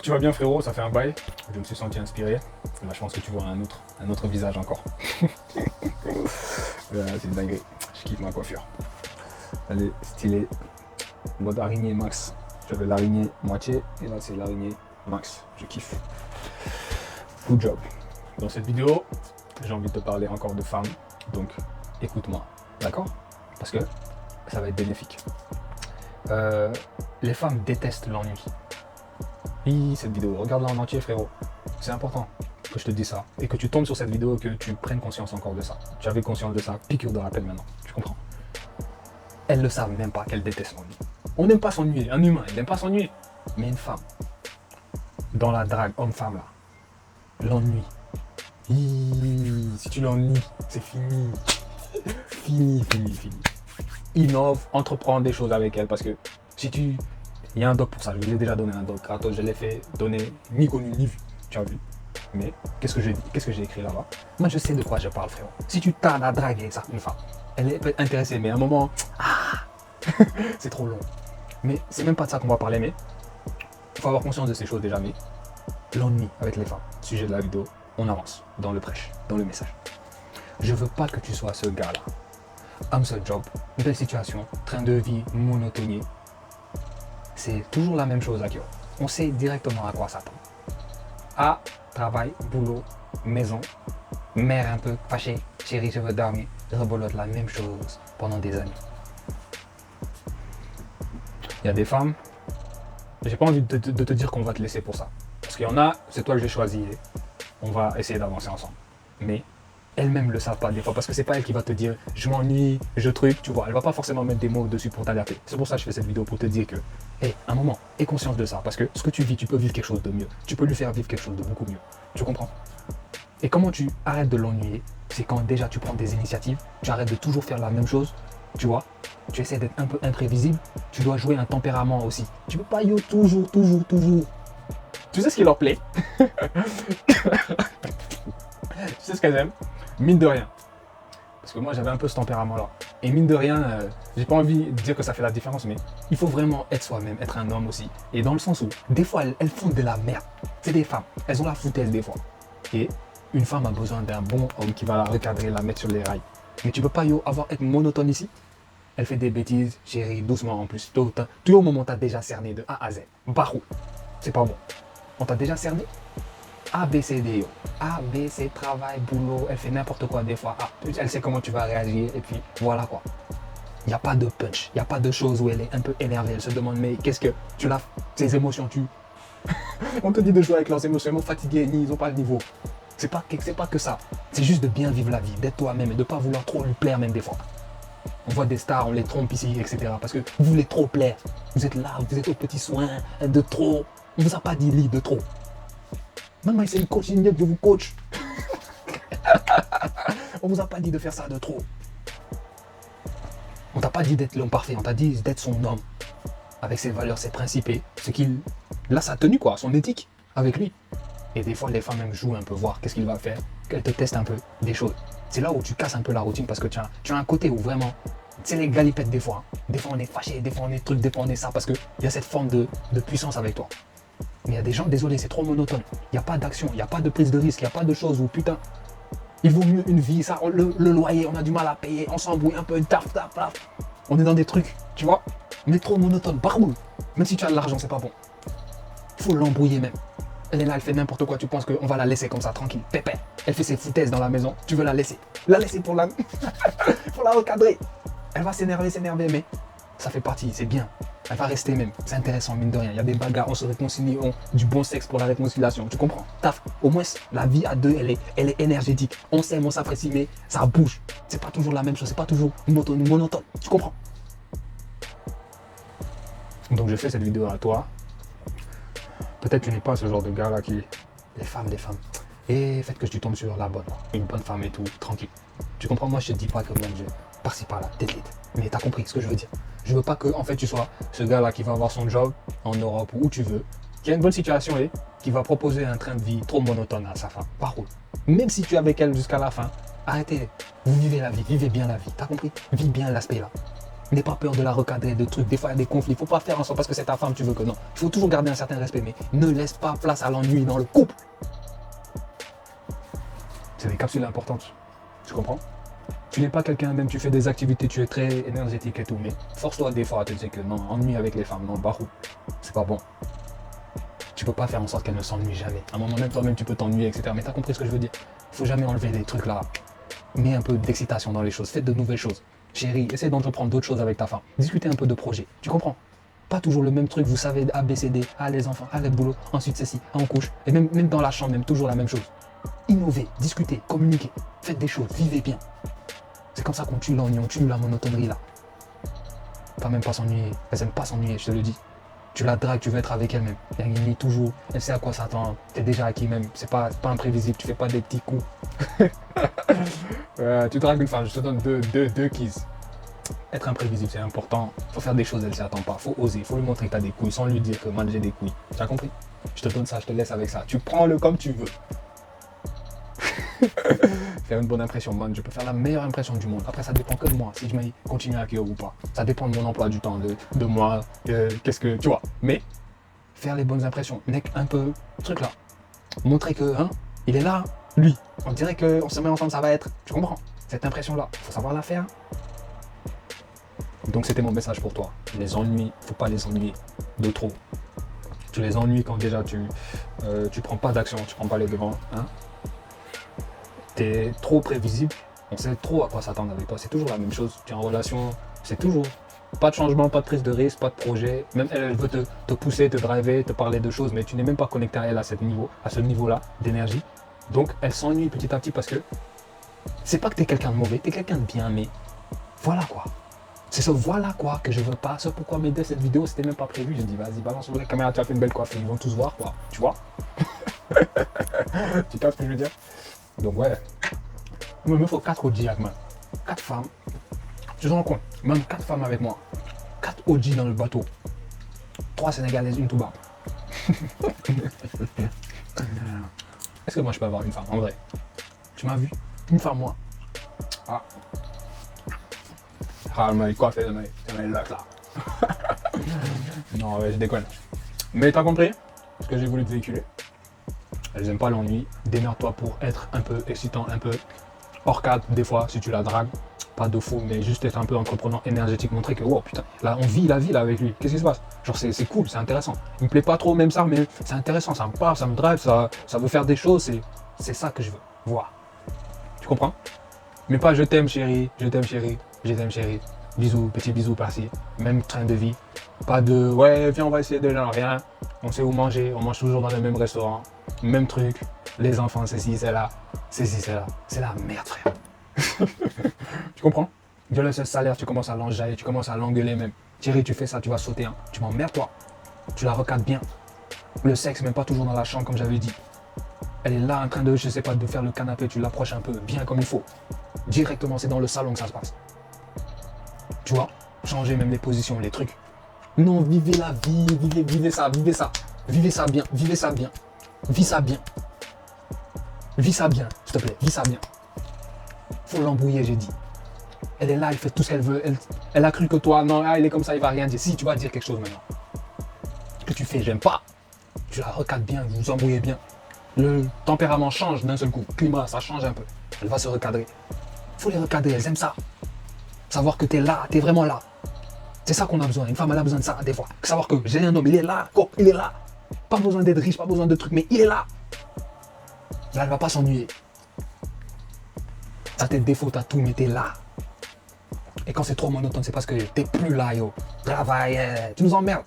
Tu vas bien frérot, ça fait un bail, je me suis senti inspiré. Là je pense que tu vois un autre visage encore. C'est une dinguerie, je kiffe ma coiffure. Elle est stylée, mode araignée max. J'avais l'araignée moitié et là c'est l'araignée max, je kiffe. Good job. Dans cette vidéo, j'ai envie de te parler encore de femmes, donc écoute-moi, d'accord? Parce que ça va être bénéfique. Les femmes détestent l'ennui. Oui, cette vidéo, regarde-la en entier frérot. C'est important que je te dise ça. Et que tu tombes sur cette vidéo et que tu prennes conscience encore de ça. Tu avais conscience de ça, piqûre de rappel maintenant. Tu comprends? Elles ne savent même pas qu'elles détestent l'ennui. On n'aime pas s'ennuyer. Un humain, il n'aime pas s'ennuyer. Mais une femme, dans la drague homme-femme là, l'ennui. Si tu l'ennuies, c'est fini. Fini. Innove, entreprends des choses avec elle parce que si tu... Il y a un doc pour ça, je lui ai déjà donné un doc gratos, je l'ai fait donner ni connu ni vu, tu as vu. Mais qu'est-ce que j'ai dit? Qu'est-ce que j'ai écrit là-bas? Moi je sais de quoi je parle frérot. Si tu tardes à draguer ça, une femme, elle peut être intéressée, mais à un moment, c'est trop long. Mais c'est même pas de ça qu'on va parler, mais il faut avoir conscience de ces choses déjà, mais l'ennui avec les femmes, sujet de la vidéo, on avance dans le prêche, dans le message. Je veux pas que tu sois ce gars-là. Homme seul job, belle situation, train de vie, monotonie. C'est toujours la même chose à Kyo. On sait directement à quoi s'attendre. A, travail, boulot, maison, mère un peu fâchée, chérie, je veux dormir, rebolote la même chose pendant des années. Il y a des femmes, j'ai pas envie de te dire qu'on va te laisser pour ça. Parce qu'il y en a, c'est toi que j'ai choisi, on va essayer d'avancer ensemble. Mais elles-mêmes le savent pas des fois, parce que c'est pas elle qui va te dire je m'ennuie, je truc, tu vois, elle va pas forcément mettre des mots dessus pour t'alerter. C'est pour ça que je fais cette vidéo, pour te dire que, un moment, aie conscience de ça, parce que ce que tu vis, tu peux vivre quelque chose de mieux. Tu peux lui faire vivre quelque chose de beaucoup mieux. Tu comprends? Et comment tu arrêtes de l'ennuyer? C'est quand déjà tu prends des initiatives, tu arrêtes de toujours faire la même chose, tu vois, tu essaies d'être un peu imprévisible, tu dois jouer un tempérament aussi. Tu peux pas toujours. Tu sais ce qui leur plaît? Tu sais ce qu'elles aiment? Mine de rien. Parce que moi j'avais un peu ce tempérament-là. Et mine de rien, j'ai pas envie de dire que ça fait la différence, mais il faut vraiment être soi-même, être un homme aussi. Et dans le sens où, des fois, elles font de la merde. C'est des femmes. Elles ont la foutaise des fois. Et une femme a besoin d'un bon homme qui va la recadrer, la mettre sur les rails. Mais tu peux pas être monotone ici. Elle fait des bêtises, chérie, doucement en plus. Tout au moment où t'as déjà cerné de A à Z. Barou. C'est pas bon. On t'a déjà cerné? A, B, C, D, yo. A, B, C, travail, boulot, elle fait n'importe quoi des fois. Elle sait comment tu vas réagir et puis voilà quoi. Il n'y a pas de punch, il n'y a pas de choses où elle est un peu énervée. Elle se demande mais qu'est-ce que tu l'as, ses émotions, On te dit de jouer avec leurs émotions, fatigués, ils n'ont pas le niveau. C'est pas que ça. C'est juste de bien vivre la vie, d'être toi-même et de ne pas vouloir trop lui plaire même des fois. On voit des stars, on les trompe ici, etc. Parce que vous voulez trop plaire. Vous êtes là, vous êtes aux petits soins, de trop. On ne vous a pas dit lit de trop. Maman, c'est une coach, je vous coach. On vous a pas dit de faire ça de trop. On t'a pas dit d'être l'homme parfait, on t'a dit d'être son homme. Avec ses valeurs, ses principes, ce qu'il... Là, sa tenue, quoi, son éthique avec lui. Et des fois, les femmes même jouent un peu, voir qu'est-ce qu'il va faire, qu'elles te testent un peu des choses. C'est là où tu casses un peu la routine parce que tu as un côté où vraiment, c'est les galipettes des fois. Des fois, on est fâché, des fois, on est truc, des fois, on est ça parce qu'il y a cette forme de puissance avec toi. Mais il y a des gens, désolé, c'est trop monotone. Il n'y a pas d'action, il n'y a pas de prise de risque, il n'y a pas de choses où putain, il vaut mieux une vie, ça, le loyer, on a du mal à payer, on s'embrouille un peu, taf. On est dans des trucs, tu vois, mais trop monotone, barbouille. Même si tu as de l'argent, c'est pas bon. Il faut l'embrouiller même. Elle est là, elle fait n'importe quoi, tu penses qu'on va la laisser comme ça, tranquille, pépère. Elle fait ses foutaises dans la maison, tu veux la laisser. La laisser pour la recadrer. Elle va s'énerver, mais ça fait partie, c'est bien. Elle va rester même, c'est intéressant mine de rien. Il y a des bagarres, on se réconcilie, du bon sexe pour la réconciliation, tu comprends? Taf, au moins la vie à deux, elle est énergétique. On s'aime, on s'apprécie, mais ça bouge. C'est pas toujours la même chose, c'est pas toujours monotone, tu comprends? Donc je fais cette vidéo à toi. Peut-être tu n'es pas ce genre de gars là qui... Les femmes. Et faites que tu tombes sur la bonne, une bonne femme et tout, tranquille. Tu comprends? Moi je te dis pas que même je par-ci par-là, tête. Mais t'as compris ce que je veux dire. Je veux pas que en fait tu sois ce gars-là qui va avoir son job en Europe ou où tu veux, qui a une bonne situation et qui va proposer un train de vie trop monotone à sa femme. Par contre, même si tu es avec elle jusqu'à la fin, arrêtez. Vous vivez la vie, vivez bien la vie. T'as compris? Vis bien l'aspect là. N'aie pas peur de la recadrer, de trucs. Des fois, il y a des conflits. Il ne faut pas faire en sorte parce que c'est ta femme, tu veux que non. Il faut toujours garder un certain respect, mais ne laisse pas place à l'ennui dans le couple. C'est des capsules importantes. Tu comprends? Tu n'es pas quelqu'un, même tu fais des activités, tu es très énergétique et tout, mais force-toi des fois à te dire que non, ennui avec les femmes, non, barou, c'est pas bon. Tu peux pas faire en sorte qu'elles ne s'ennuient jamais. À un moment même, toi-même, tu peux t'ennuyer, etc. Mais tu as compris ce que je veux dire? Il faut jamais enlever les trucs là. Mets un peu d'excitation dans les choses, faites de nouvelles choses. Chérie, essaie d'entreprendre d'autres choses avec ta femme. Discutez un peu de projets, tu comprends? Pas toujours le même truc, vous savez, A, B, C, D, les enfants, le boulot, ensuite ceci, on couche. Et même dans la chambre, même toujours la même chose. Innovez, discutez, communiquez, faites des choses, vivez bien. C'est comme ça qu'on tue l'ennui, on tue la monotonerie là. Pas même pas s'ennuyer, elles aiment pas s'ennuyer, je te le dis. Tu la dragues, tu veux être avec elle-même. Elle lit toujours, elle sait à quoi s'attendre. T'es déjà acquis même, c'est pas imprévisible, tu fais pas des petits coups. Tu dragues une femme, je te donne deux keys. Être imprévisible, c'est important. Faut faire des choses, elle s'y attend pas. Faut oser, faut lui montrer que t'as des couilles sans lui dire que man j'ai des couilles. Tu as compris? Je te donne ça, je te laisse avec ça. Tu prends-le comme tu veux. Faire une bonne impression, man. Je peux faire la meilleure impression du monde. Après, ça dépend que de moi, si je vais continuer à Kyo ou pas. Ça dépend de mon emploi du temps, de moi, qu'est-ce que, tu vois. Mais, faire les bonnes impressions, mec, un peu, truc là. Montrer que, il est là, lui. On dirait qu'on se met ensemble, ça va être. Tu comprends? Cette impression-là, faut savoir la faire. Donc, c'était mon message pour toi. Les ennuis, faut pas les ennuyer de trop. Tu les ennuies quand déjà tu prends pas d'action, tu prends pas les devants, T'es trop prévisible, on sait trop à quoi s'attendre avec toi, c'est toujours la même chose, tu es en relation, c'est toujours pas de changement, pas de prise de risque, pas de projet, même elle veut te pousser, te driver, te parler de choses, mais tu n'es même pas connecté à elle à ce niveau-là d'énergie, donc elle s'ennuie petit à petit parce que c'est pas que t'es quelqu'un de mauvais, t'es quelqu'un de bien, mais voilà quoi. C'est ce voilà quoi que je veux pas, c'est pourquoi m'aider cette vidéo, c'était même pas prévu, j'ai dit vas-y balance sur la caméra, tu as fait une belle coiffe, ils vont tous voir quoi, tu vois. Tu captes ce que je veux dire? Donc ouais, il me faut 4 OG avec moi. 4 femmes. Tu te rends compte? Même 4 femmes avec moi. 4 OG dans le bateau. 3 Sénégalaises, une Touba. Est-ce que moi je peux avoir une femme en vrai? Tu m'as vu? Une femme moi. Elle m'a coiffé, elle m'a là. Non ouais, je déconne. Mais t'as compris ce que j'ai voulu te véhiculer? Elles n'aiment pas l'ennui, démerde-toi pour être un peu excitant, un peu hors cadre des fois si tu la dragues, pas de fou mais juste être un peu entreprenant, énergétique, montrer que wow putain, là on vit la vie là avec lui, qu'est-ce qui se passe? Genre c'est cool, c'est intéressant, il me plaît pas trop même ça mais c'est intéressant, ça me parle, ça me drive, ça veut faire des choses, c'est ça que je veux voir, tu comprends? Mais pas je t'aime chérie, je t'aime chérie, je t'aime chérie, bisous, petit bisou par-ci, même train de vie, pas de ouais viens on va essayer de genre rien, on sait où manger, on mange toujours dans le même restaurant. Même truc, les enfants, c'est ci, c'est là, c'est ci, c'est là. C'est la merde, frère. Tu comprends? Je laisse le salaire, tu commences à l'enjailler, tu commences à l'engueuler même. Thierry, tu fais ça, tu vas sauter, tu m'emmerdes, toi. Tu la recadres bien. Le sexe, même pas toujours dans la chambre, comme j'avais dit. Elle est là en train de, je sais pas, de faire le canapé, tu l'approches un peu, bien comme il faut. Directement, c'est dans le salon que ça se passe. Tu vois? Changer même les positions, les trucs. Non, vivez la vie, vivez ça, vivez ça. Vivez ça bien, vivez ça bien. Vis ça bien. Vis ça bien, s'il te plaît, vis ça bien. Faut l'embrouiller, j'ai dit. Elle est là, elle fait tout ce qu'elle veut. Elle a cru que toi, non, il est comme ça, il va rien dire. Si, tu vas dire quelque chose maintenant. Ce que tu fais, j'aime pas. Tu la recadres bien, vous vous embrouillez bien. Le tempérament change d'un seul coup. Le climat, ça change un peu. Elle va se recadrer. Faut les recadrer, elles aiment ça. Savoir que t'es là, t'es vraiment là. C'est ça qu'on a besoin. Une femme, elle a besoin de ça, des fois. Savoir que j'ai un homme, il est là, il est là. Pas besoin d'être riche, pas besoin de trucs, mais il est là. Là, elle va pas s'ennuyer. T'as tes défauts, t'as tout, mais t'es là. Et quand c'est trop monotone, c'est parce que t'es plus là, yo. Travaille, tu nous emmerdes.